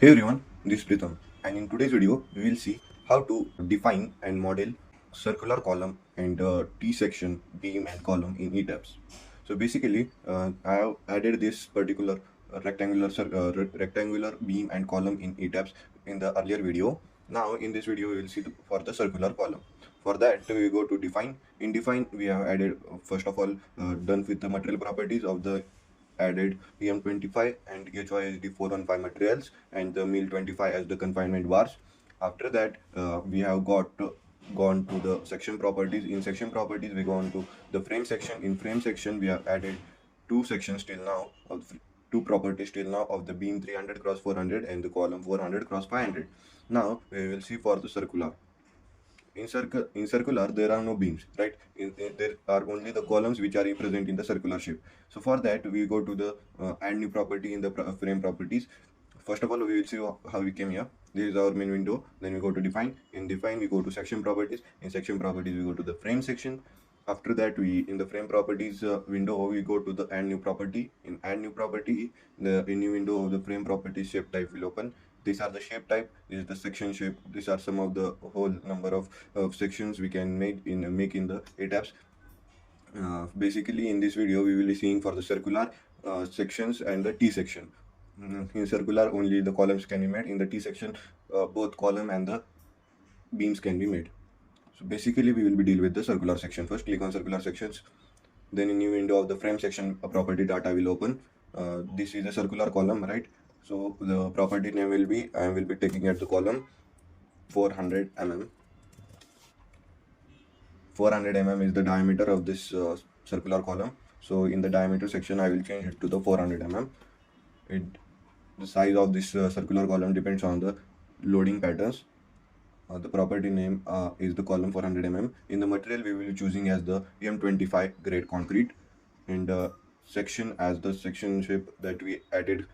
Hey everyone, this is Pritham, and in today's video we will see how to define and model circular column and T-section beam and column in ETABS. So basically, I have added this particular rectangular beam and column in ETABS in the earlier video. Now in this video we will see for the circular column. For that we go to define. In define we have added first of all done with the material properties of the added PM25 and HYSD 415 materials and the MIL 25 as the confinement bars. After that, we have gone to the section properties. In section properties, we go on to the frame section. In frame section, we have added two sections till now, two properties till now of the beam 300 cross 400 and the column 400 cross 500. Now we will see for the circular. In circular there are no beams, right? There are only the columns which are present in the circular shape. So for that we go to the add new property in the frame properties. First of all we will see how we came here. This is our main window. Then we go to define. In define we go to section properties. In section properties we go to the frame section. After that we in the frame properties window we go to the add new property. In add new property, the new window of the frame properties shape type will open. These are the shape type. This is the section shape. These are some of the whole number of sections we can make in the ETABS. Basically in this video we will be seeing for the circular sections and the T section. In circular only the columns can be made. In the T section both column and the beams can be made. So basically we will be deal with the circular section first. Click on circular sections. Then in new window of the frame section a property data will open. This is the circular column, right? So the property name will be, I will be taking at the column 400 mm. 400 mm is the diameter of this circular column. So in the diameter section I will change it to the 400 mm. The size of this circular column depends on the loading patterns. The property name is the column 400 mm. In the material we will be choosing as the M25 grade concrete, and section as the section shape that we added,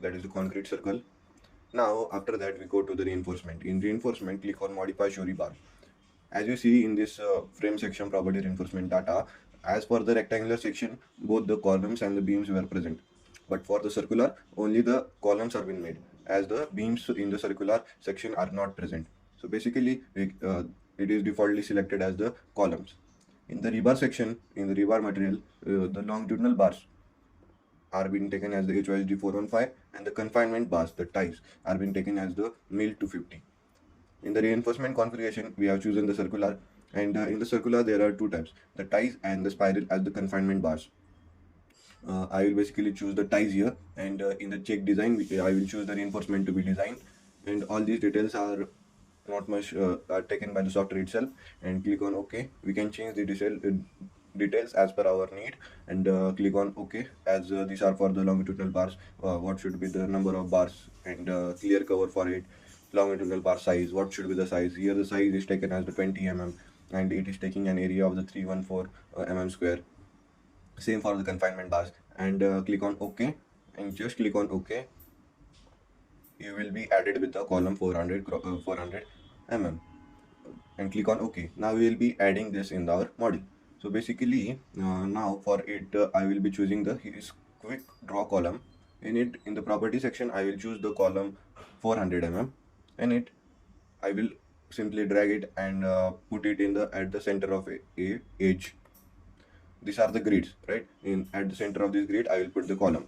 that is the concrete circle. Now after that we go to the reinforcement. In reinforcement click on modify show rebar. As you see in this frame section property reinforcement data, as for the rectangular section both the columns and the beams were present, but for the circular only the columns are been made, as the beams in the circular section are not present. So basically it is defaultly selected as the columns. In the rebar section, in the rebar material, the longitudinal bars are being taken as the HYSD 415 and the confinement bars, the ties, are being taken as the MIL 250. In the reinforcement configuration, we have chosen the circular, and in the circular there are two types, the ties and the spiral as the confinement bars. I will basically choose the ties here, and in the check design I will choose the reinforcement to be designed, and all these details are not much are taken by the software itself. And click on OK. We can change the details as per our need, and click on OK, as these are for the longitudinal bars. What should be the number of bars, and clear cover for it, longitudinal bar size, what should be the size. Here the size is taken as the 20 mm, and it is taking an area of the 314 mm square. Same for the confinement bars, and click on OK, and just click on OK. You will be added with the column 400 mm, and click on OK. Now we will be adding this in our model. So basically now for it I will be choosing the quick draw column. In it, in the property section I will choose the column 400 mm. In it I will simply drag it and put it in the at the center of a edge. These are the grids, right? In at the center of this grid I will put the column,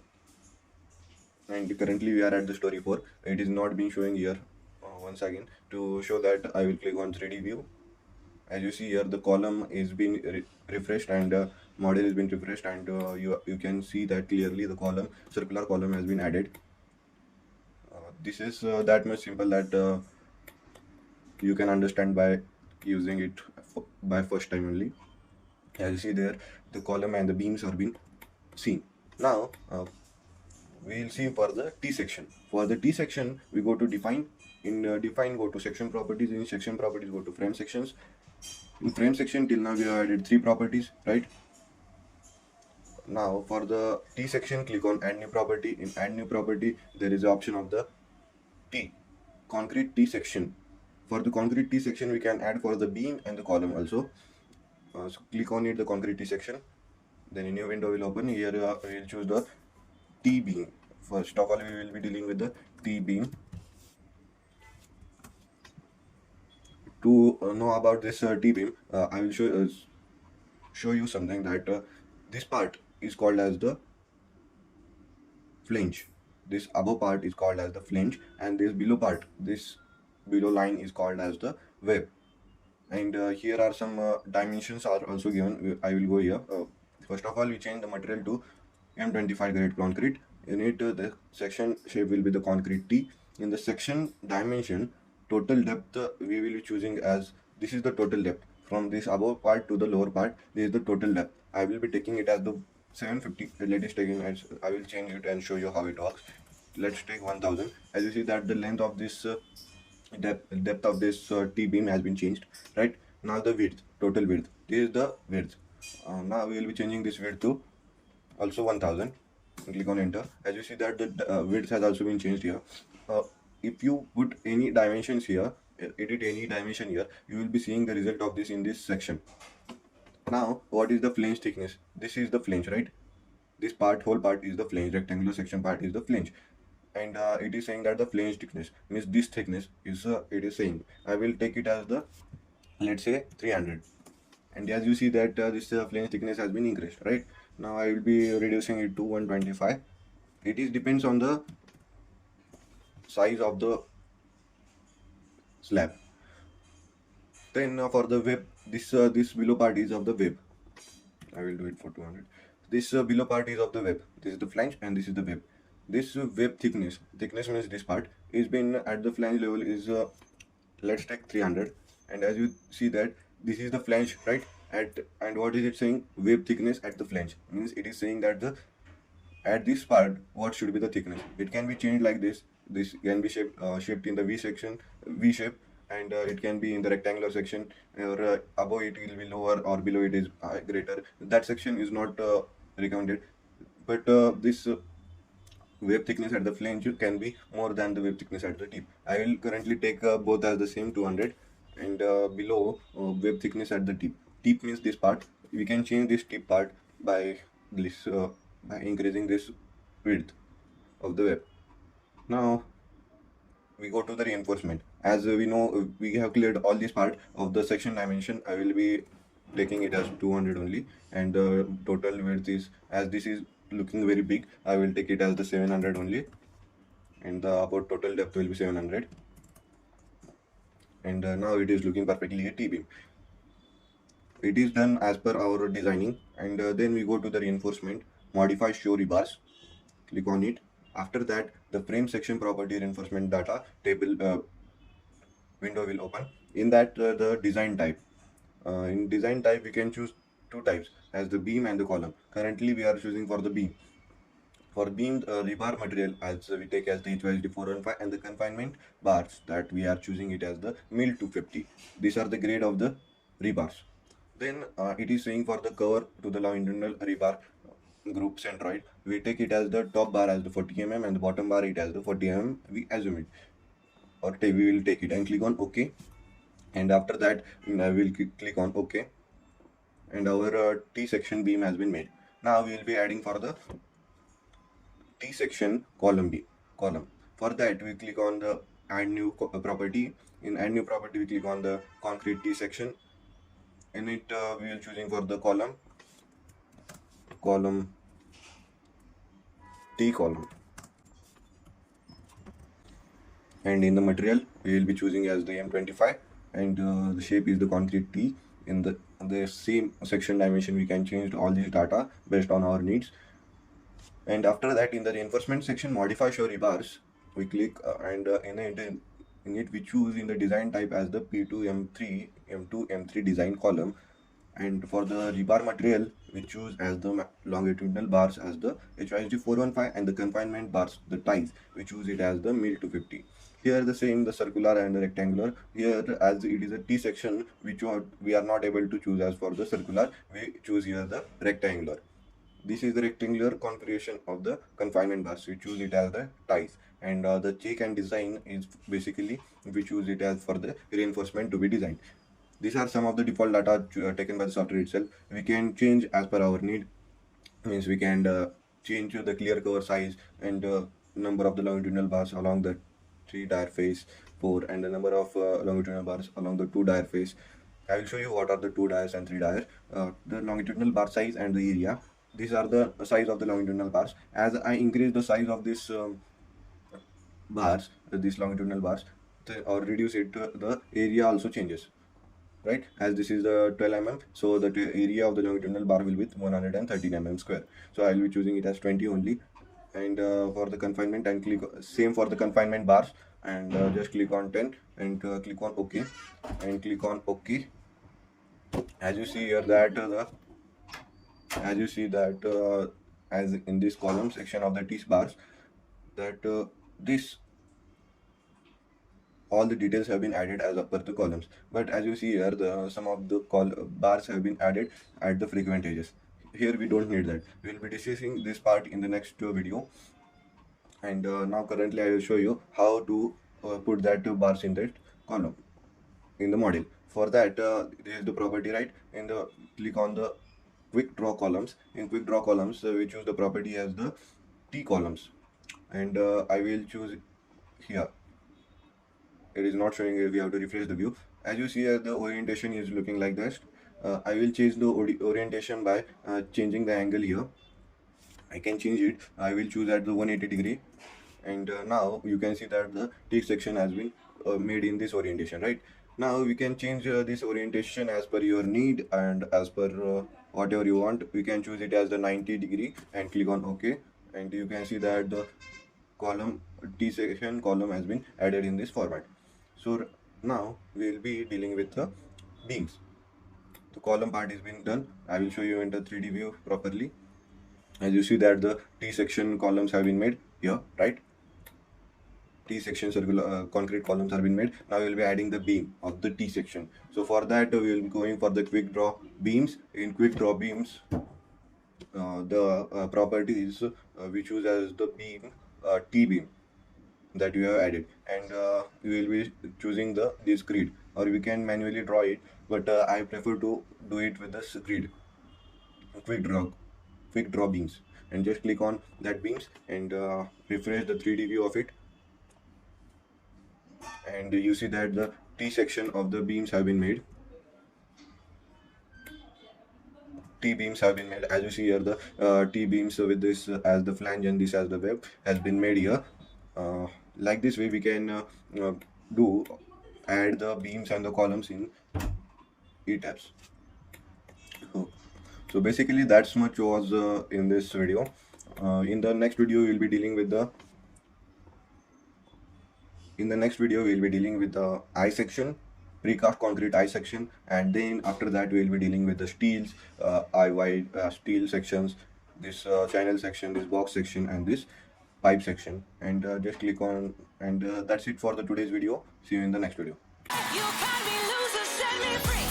and currently we are at the story 4. It is not being showing here. Once again, to show that I will click on 3D view. As you see here the column is being refreshed, and model is been refreshed, and you can see that clearly the column, circular column, has been added. This is that much simple that you can understand by using it by first time only. As you see there, the column and the beams are being seen. Now we will see for the T section. For the T section we go to define. In define go to section properties. In section properties go to frame sections. In frame section till now we have added 3 properties, right? Now for the T section click on add new property. In add new property there is the option of the T, concrete T section. For the concrete T section we can add for the beam and the column also. So click on it, the concrete T section. Then a new window will open. Here we will choose the T beam. First of all we will be dealing with the T beam. To know about this T-beam, I will show you something that this part is called as the flange. This above part is called as the flange, and this below part, this below line is called as the web. And here are some dimensions are also given. I will go here. First of all, we change the material to M25 grade concrete. In it, the section shape will be the concrete T. In the section dimension, total depth we will be choosing as this is the total depth from this above part to the lower part. This is the total depth. I will be taking it as the 750. Let us take it as I will change it and show you how it works. Let's take 1000. As you see that the length of this depth of this T beam has been changed. Right now, the width, total width. This is the width. Now we will be changing this width to also 1000. Click on enter. As you see that the width has also been changed here. If you put any dimensions here, edit any dimension here, you will be seeing the result of this in this section. Now, what is the flange thickness? This is the flange, right? This part, whole part is the flange. Rectangular section part is the flange, and it is saying that the flange thickness means this thickness is it is saying I will take it as the, let's say, 300. And as you see that this flange thickness has been increased. Right now, I will be reducing it to 125. It is depends on the size of the slab. Then for the web, this below part is of the web. I will do it for 200. This below part is of the web. This is the flange and this is the web. This web thickness means this part is been at the flange level is let's take 300. And as you see that this is the flange, right? And what is it saying? Web thickness at the flange means it is saying that the at this part what should be the thickness. It can be changed like this. This can be shaped in the V shape, and it can be in the rectangular section, or above it will be lower or below it is greater. That section is not recommended, but this wave thickness at the flange can be more than the wave thickness at the tip. I will currently take both as the same 200, and below wave thickness at the tip. Tip means this part. We can change this tip part by this by increasing this width of the web. Now we go to the reinforcement. As we know, we have cleared all this part of the section dimension. I will be taking it as 200 only, and the total width is, as this is looking very big, I will take it as the 700 only, and the about total depth will be 700. And now it is looking perfectly a T-beam. It is done as per our designing, and then we go to the reinforcement, modify show rebars, click on it. After that, the frame section property reinforcement data table window will open. In that, the design type. In design type, we can choose two types as the beam and the column. Currently, we are choosing for the beam. For beam rebar material, as we take as the HYSD 415, and the confinement bars that we are choosing it as the MIL 250. These are the grade of the rebars. Then it is saying for the cover to the longitudinal rebar group centroid, we take it as the top bar as the 40 mm and the bottom bar it as the 40 mm. We assume it, or we will take it and click on OK. And after that, I will click on OK, and our T section beam has been made. Now we will be adding for the T section column B column. For that, we click on the add new property. In add new property, we click on the concrete T section. In it, we will choosing for the column T column. And in the material, we will be choosing as the M25, and the shape is the concrete T. In the same section dimension, we can change all these data based on our needs. And after that, in the reinforcement section, modify show rebars, we click and in it we choose in the design type as the P2 M3 M2 M3 design column. And for the rebar material, we choose as the longitudinal bars as the HYSD 415, and the confinement bars, the ties, we choose it as the MIL 250. Here the same, the circular and the rectangular. Here, as it is a T section, which we are not able to choose as for the circular, we choose here the rectangular. This is the rectangular configuration of the confinement bars. We choose it as the ties, and the check and design is basically we choose it as for the reinforcement to be designed. These are some of the default data taken by the software itself. We can change as per our need. Means we can change the clear cover size and number of the longitudinal bars along that 3 dia face, 4, and the number of longitudinal bars along the 2 dia face. I will show you what are the 2 dias and 3 dias, the longitudinal bar size and the area. These are the size of the longitudinal bars. As I increase the size of this bars, these longitudinal bars, or reduce it, the area also changes, right? As this is the 12 mm, so the area of the longitudinal bar will be 113 mm square. So I will be choosing it as 20 only. And for the confinement, and click same for the confinement bars, and just click on 10 and click on OK, and click on OK. As you see here that as you see that as in this column section of the T bars, that this all the details have been added as per the columns. But as you see here, some of the bars have been added at the frequent edges. Here we don't need that. We will be discussing this part in the next video. And now currently I will show you how to put that bars in that column in the model. For that, this is the property, right? In the click on the quick draw columns. In quick draw columns, we choose the property as the T columns, and I will choose here. It is not showing. We have to refresh the view. As you see here, the orientation is looking like this. I will change the orientation by changing the angle here. I can change it. I will choose at the 180 degree, and now you can see that the text section has been made in this orientation, right? Now we can change this orientation as per your need and as per whatever you want. We can choose it as the 90 degree and click on OK, and you can see that the column T section column has been added in this format. So now we will be dealing with the beams. The column part is been done. I will show you in the 3D view properly. As you see that the T section columns have been made here, right? T section circular concrete columns have been made. Now we will be adding the beam of the T section. So for that we will be going for the quick draw beams. In quick draw beams, the property is we choose as the beam T beam that we have added, and we will be choosing this grid, or we can manually draw it, but I prefer to do it with this grid, quick draw beams, and just click on that beams and refresh the 3D view of it, and you see that the T section of the beams have been made. T beams have been made. As you see here, the T beams with this as the flange and this as the web has been made here. Like this way we can add the beams and the columns in ETABS. So basically that's much was in this video. In the next video we'll be dealing with the I section, precast concrete I section, and then after that we will be dealing with the steels, I wide steel sections, this channel section, this box section, and this pipe section. And just click on, and that's it for the today's video. See you in the next video. You got me loser, set me free.